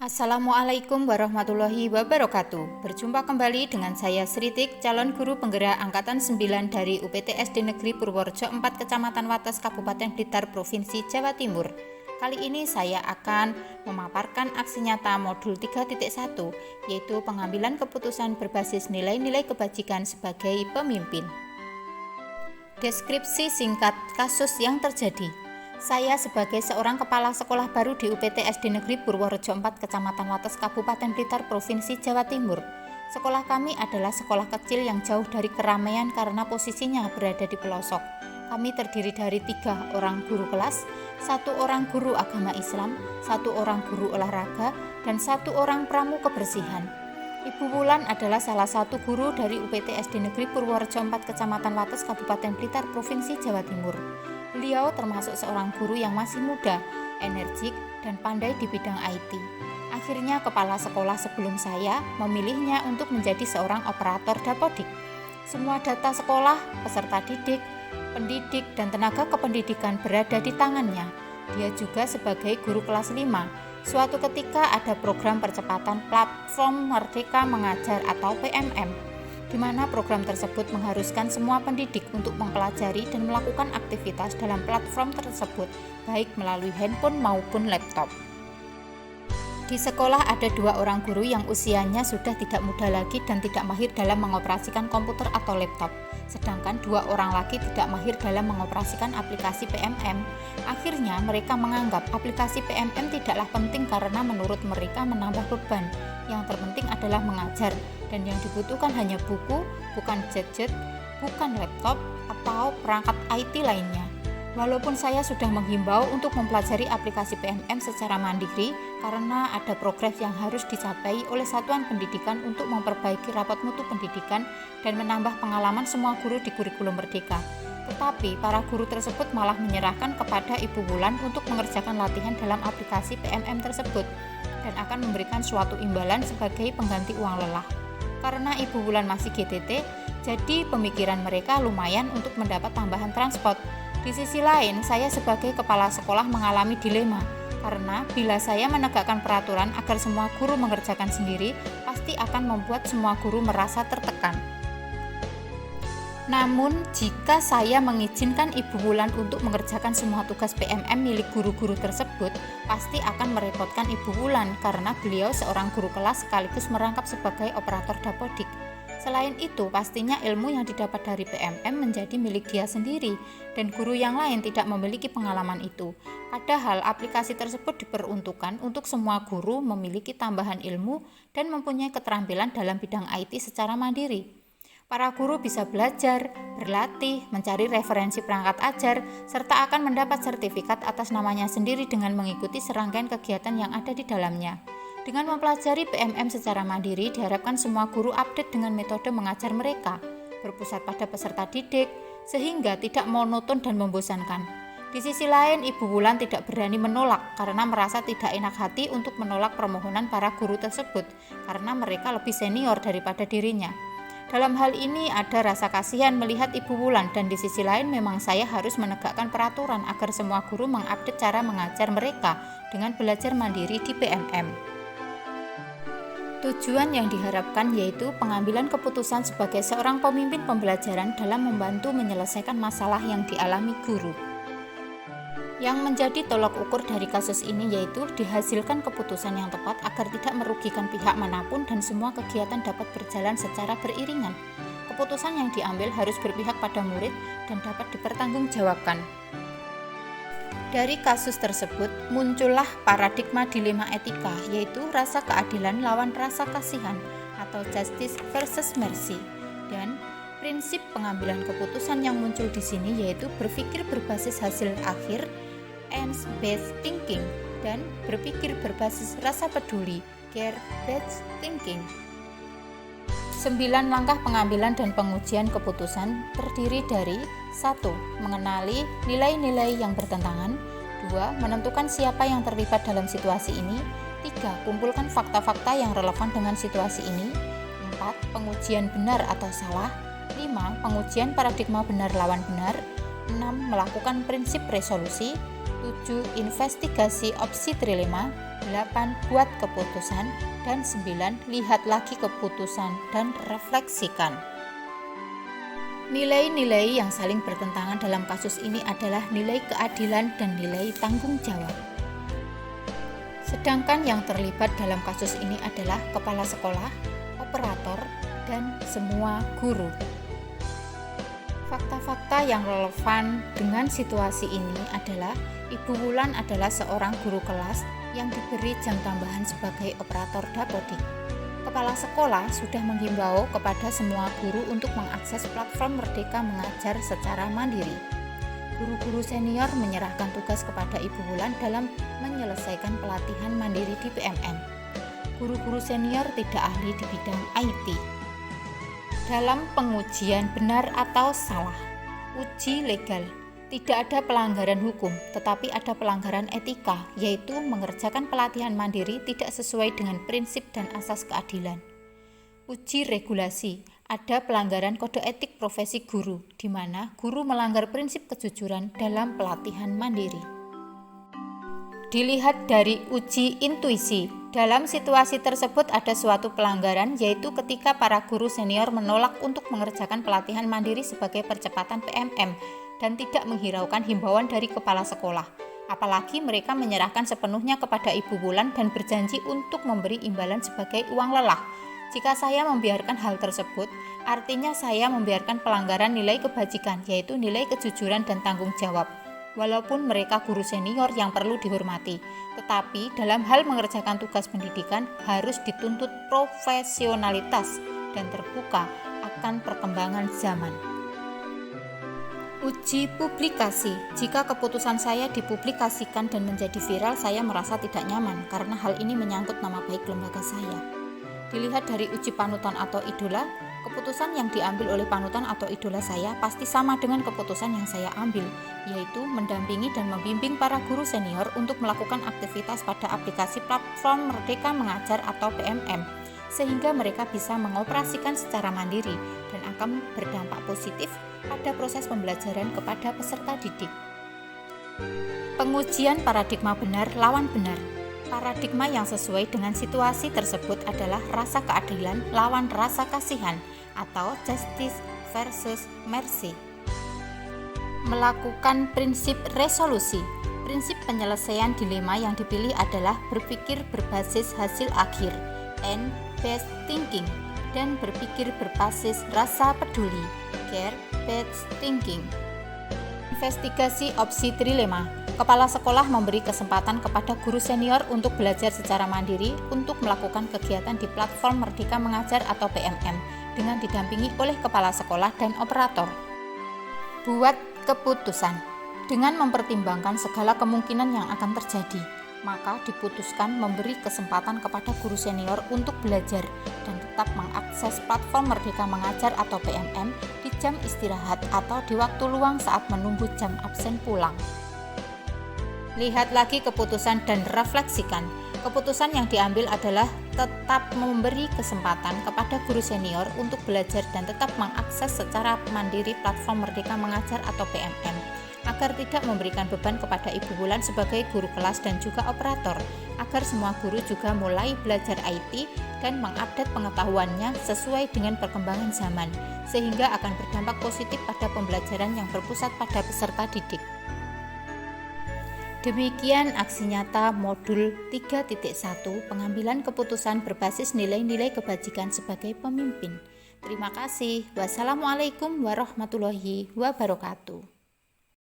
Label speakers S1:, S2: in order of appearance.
S1: Assalamualaikum warahmatullahi wabarakatuh. Berjumpa kembali dengan saya Sritik, calon guru penggerak angkatan 9 dari UPT SD Negeri Purworejo 4 Kecamatan Wates, Kabupaten Blitar, Provinsi Jawa Timur. Kali ini saya akan memaparkan aksi nyata modul 3.1, yaitu pengambilan keputusan berbasis nilai-nilai kebajikan sebagai pemimpin. Deskripsi singkat kasus yang terjadi. Saya sebagai seorang kepala sekolah baru di UPT SD Negeri Purworejo 4 Kecamatan Wates, Kabupaten Blitar, Provinsi Jawa Timur. Sekolah kami adalah sekolah kecil yang jauh dari keramaian karena posisinya berada di pelosok. Kami terdiri dari 3 orang guru kelas, 1 orang guru agama Islam, 1 orang guru olahraga, dan 1 orang pramu kebersihan. Ibu Wulan adalah salah satu guru dari UPT SD Negeri Purworejo 4 Kecamatan Wates, Kabupaten Blitar, Provinsi Jawa Timur. Beliau termasuk seorang guru yang masih muda, energik, dan pandai di bidang IT. Akhirnya kepala sekolah sebelum saya memilihnya untuk menjadi seorang operator dapodik. Semua data sekolah, peserta didik, pendidik, dan tenaga kependidikan berada di tangannya. Dia juga sebagai guru kelas 5. Suatu ketika ada program percepatan platform Merdeka Mengajar atau PMM, di mana program tersebut mengharuskan semua pendidik untuk mempelajari dan melakukan aktivitas dalam platform tersebut, baik melalui handphone maupun laptop. Di sekolah ada 2 orang guru yang usianya sudah tidak muda lagi dan tidak mahir dalam mengoperasikan komputer atau laptop, sedangkan 2 orang lagi tidak mahir dalam mengoperasikan aplikasi PMM. Akhirnya mereka menganggap aplikasi PMM tidaklah penting karena menurut mereka menambah beban. Yang terpenting adalah mengajar, dan yang dibutuhkan hanya buku, bukan gadget, bukan laptop, atau perangkat IT lainnya. Walaupun saya sudah menghimbau untuk mempelajari aplikasi PMM secara mandiri karena ada progres yang harus dicapai oleh satuan pendidikan untuk memperbaiki rapot mutu pendidikan dan menambah pengalaman semua guru di kurikulum Merdeka. Tetapi para guru tersebut malah menyerahkan kepada Ibu Wulan untuk mengerjakan latihan dalam aplikasi PMM tersebut dan akan memberikan suatu imbalan sebagai pengganti uang lelah. Karena Ibu Wulan masih GTT, jadi pemikiran mereka lumayan untuk mendapat tambahan transport. Di sisi lain, saya sebagai kepala sekolah mengalami dilema, karena bila saya menegakkan peraturan agar semua guru mengerjakan sendiri, pasti akan membuat semua guru merasa tertekan. Namun, jika saya mengizinkan Ibu Wulan untuk mengerjakan semua tugas PMM milik guru-guru tersebut, pasti akan merepotkan Ibu Wulan karena beliau seorang guru kelas sekaligus merangkap sebagai operator dapodik. Selain itu, pastinya ilmu yang didapat dari PMM menjadi milik dia sendiri dan guru yang lain tidak memiliki pengalaman itu. Padahal aplikasi tersebut diperuntukkan untuk semua guru memiliki tambahan ilmu dan mempunyai keterampilan dalam bidang IT secara mandiri. Para guru bisa belajar, berlatih, mencari referensi perangkat ajar, serta akan mendapat sertifikat atas namanya sendiri dengan mengikuti serangkaian kegiatan yang ada di dalamnya. Dengan mempelajari PMM secara mandiri, diharapkan semua guru update dengan metode mengajar mereka, berpusat pada peserta didik, sehingga tidak monoton dan membosankan. Di sisi lain, Ibu Wulan tidak berani menolak karena merasa tidak enak hati untuk menolak permohonan para guru tersebut, karena mereka lebih senior daripada dirinya. Dalam hal ini ada rasa kasihan melihat Ibu Wulan dan di sisi lain memang saya harus menegakkan peraturan agar semua guru mengupdate cara mengajar mereka dengan belajar mandiri di PMM. Tujuan yang diharapkan yaitu pengambilan keputusan sebagai seorang pemimpin pembelajaran dalam membantu menyelesaikan masalah yang dialami guru. Yang menjadi tolak ukur dari kasus ini yaitu dihasilkan keputusan yang tepat agar tidak merugikan pihak manapun dan semua kegiatan dapat berjalan secara beriringan. Keputusan yang diambil harus berpihak pada murid dan dapat dipertanggungjawabkan. Dari kasus tersebut muncullah paradigma dilema etika, yaitu rasa keadilan lawan rasa kasihan atau justice versus mercy, dan prinsip pengambilan keputusan yang muncul di sini yaitu berpikir berbasis hasil akhir, ends-based thinking, dan berpikir berbasis rasa peduli, care-based thinking. 9 langkah pengambilan dan pengujian keputusan terdiri dari 1. Mengenali nilai-nilai yang bertentangan. 2. Menentukan siapa yang terlibat dalam situasi ini. 3. Kumpulkan fakta-fakta yang relevan dengan situasi ini. 4. Pengujian benar atau salah. 5. Pengujian paradigma benar lawan benar. 6. Melakukan prinsip resolusi. 7. Investigasi opsi trilema. 8. Buat keputusan. Dan 9. Lihat lagi keputusan dan refleksikan. Nilai-nilai yang saling bertentangan dalam kasus ini adalah nilai keadilan dan nilai tanggung jawab. Sedangkan yang terlibat dalam kasus ini adalah kepala sekolah, operator, dan semua guru. Fakta-fakta yang relevan dengan situasi ini adalah Ibu Wulan adalah seorang guru kelas yang diberi jam tambahan sebagai operator dapodik. Kepala sekolah sudah menghimbau kepada semua guru untuk mengakses platform Merdeka Mengajar secara mandiri. Guru-guru senior menyerahkan tugas kepada Ibu Wulan dalam menyelesaikan pelatihan mandiri di PMM. Guru-guru senior tidak ahli di bidang IT. Dalam pengujian benar atau salah, uji legal, tidak ada pelanggaran hukum, tetapi ada pelanggaran etika, yaitu mengerjakan pelatihan mandiri tidak sesuai dengan prinsip dan asas keadilan. Uji regulasi, ada pelanggaran kode etik profesi guru, di mana guru melanggar prinsip kejujuran dalam pelatihan mandiri. Dilihat dari uji intuisi, dalam situasi tersebut ada suatu pelanggaran, yaitu ketika para guru senior menolak untuk mengerjakan pelatihan mandiri sebagai percepatan PMM dan tidak menghiraukan himbauan dari kepala sekolah. Apalagi mereka menyerahkan sepenuhnya kepada Ibu Wulan dan berjanji untuk memberi imbalan sebagai uang lelah. Jika saya membiarkan hal tersebut, artinya saya membiarkan pelanggaran nilai kebajikan, yaitu nilai kejujuran dan tanggung jawab. Walaupun mereka guru senior yang perlu dihormati, tetapi dalam hal mengerjakan tugas pendidikan harus dituntut profesionalitas dan terbuka akan perkembangan zaman. Uji publikasi. Jika keputusan saya dipublikasikan dan menjadi viral, saya merasa tidak nyaman karena hal ini menyangkut nama baik lembaga saya. Dilihat dari uji panutan atau idola, keputusan yang diambil oleh panutan atau idola saya pasti sama dengan keputusan yang saya ambil, yaitu mendampingi dan membimbing para guru senior untuk melakukan aktivitas pada aplikasi platform Merdeka Mengajar atau PMM, sehingga mereka bisa mengoperasikan secara mandiri dan akan berdampak positif pada proses pembelajaran kepada peserta didik. Pengujian paradigma benar lawan benar. Paradigma yang sesuai dengan situasi tersebut adalah rasa keadilan lawan rasa kasihan atau justice versus mercy. Melakukan prinsip resolusi. Prinsip penyelesaian dilema yang dipilih adalah berpikir berbasis hasil akhir, end-based thinking, dan berpikir berbasis rasa peduli, care-based thinking. Investigasi opsi trilema. Kepala sekolah memberi kesempatan kepada guru senior untuk belajar secara mandiri untuk melakukan kegiatan di platform Merdeka Mengajar atau PMM dengan didampingi oleh kepala sekolah dan operator. Buat keputusan. Dengan mempertimbangkan segala kemungkinan yang akan terjadi, maka diputuskan memberi kesempatan kepada guru senior untuk belajar dan tetap mengakses platform Merdeka Mengajar atau PMM di jam istirahat atau di waktu luang saat menunggu jam absen pulang. Lihat lagi keputusan dan refleksikan. Keputusan yang diambil adalah tetap memberi kesempatan kepada guru senior untuk belajar dan tetap mengakses secara mandiri platform Merdeka Mengajar atau PMM agar tidak memberikan beban kepada Ibu Wulan sebagai guru kelas dan juga operator, agar semua guru juga mulai belajar IT dan mengupdate pengetahuannya sesuai dengan perkembangan zaman, sehingga akan berdampak positif pada pembelajaran yang berpusat pada peserta didik. Demikian aksi nyata modul 3.1 pengambilan keputusan berbasis nilai-nilai kebajikan sebagai pemimpin. Terima kasih. Wassalamualaikum warahmatullahi wabarakatuh.